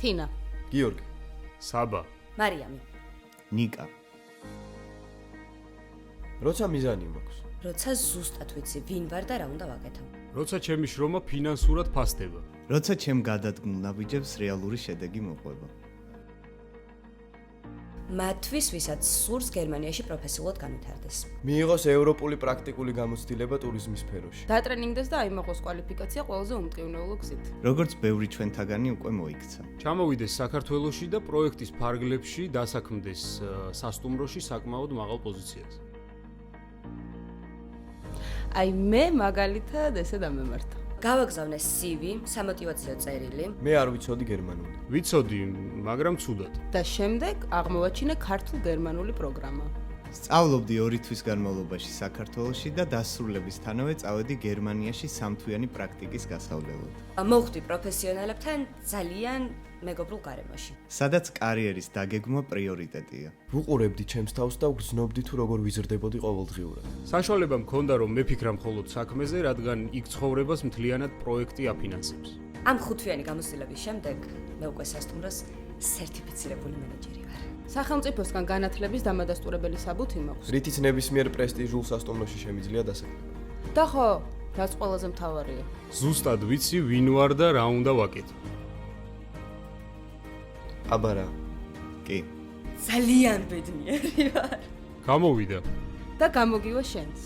თინა, გიორგი, საბა, მარიამი. ნიკა. როცა მიზანი მაქვს. როცა ზუსტად ვიცი, ვინ ვარ და რა უნდა ვაკეთო. როცა ჩემი შრომა ფინანსურად ფასდება. როცა ჩემ გადადგმულ ნაბიჯებს რეალური შედეგი მოყვება. მათთვის, ვისაც სურს გერმანიაში პროფესიულად განვითარდეს. მიიღოს ევროპული პრაქტიკული გამოცდილება ტურიზმის სფეროში. დატრენინგდეს და აიმაღოს კვალიფიკაცია ყველაზე უმტკივნეულო გზით. როგორც ბევრი ჩვენთაგანი უკვე მოიქცა. ჩამოვიდეს საქართველოში და პროექტის ფარგლებში დასაქმდეს სასტუმროში საკმაოდ მაღალ პოზიციაზე. აი მე მაგალითად ესე დამემართა. გავაგზავნე CV, სამოტივაციო წერილი. მე არ ვიცოდი გერმანული. ვიცოდი, მაგრამ ცუდად. და შემდეგ აღმოვაჩინე ქართულ-გერმანული პროგრამა. სწავლობდი 2 თვის განმავლობაში საქართველოში და დასრულებისთანავე წავედი გერმანიაში სამთვიანი პრაქტიკის გასავლელად. მოხვდი პროფესიონალებთან ძალიან მეგობრულ გარემოში. სადაც კარიერის დაგეგმვა პრიორიტეტია. ვუყურებდი ჩემს თავს და ვგრძნობდი თუ როგორ ვიზრდებოდი ყოველდღიურად. საშუალება მქონდა რომ მეფიქრა მხოლოდ საქმეზე, რადგან იქ ცხოვრებას მთლიანად პროექტი აფინანსებს. ამ 5 თვიანი გამოცდილების შემდეგ მე უკვე სასტუმროს სერტიფიცირებული მენეჯერი ვარ. სახელმწიფოსგან განათლების დამადასტურებელი საბუთი მაქვს. რითიც ნებისმიერ პრესტიჟულ სასტუმროში შემიძლია დასაქმება. და ხო, რაც ყველაზე მთავარია. ზუსტად ვიცი ვინ ვარ და რა უნდა ვაკეთო. აბა რა. კი. ძალიან ბედნიერი ვარ. გამოვიდა. და გამოგივა შენც.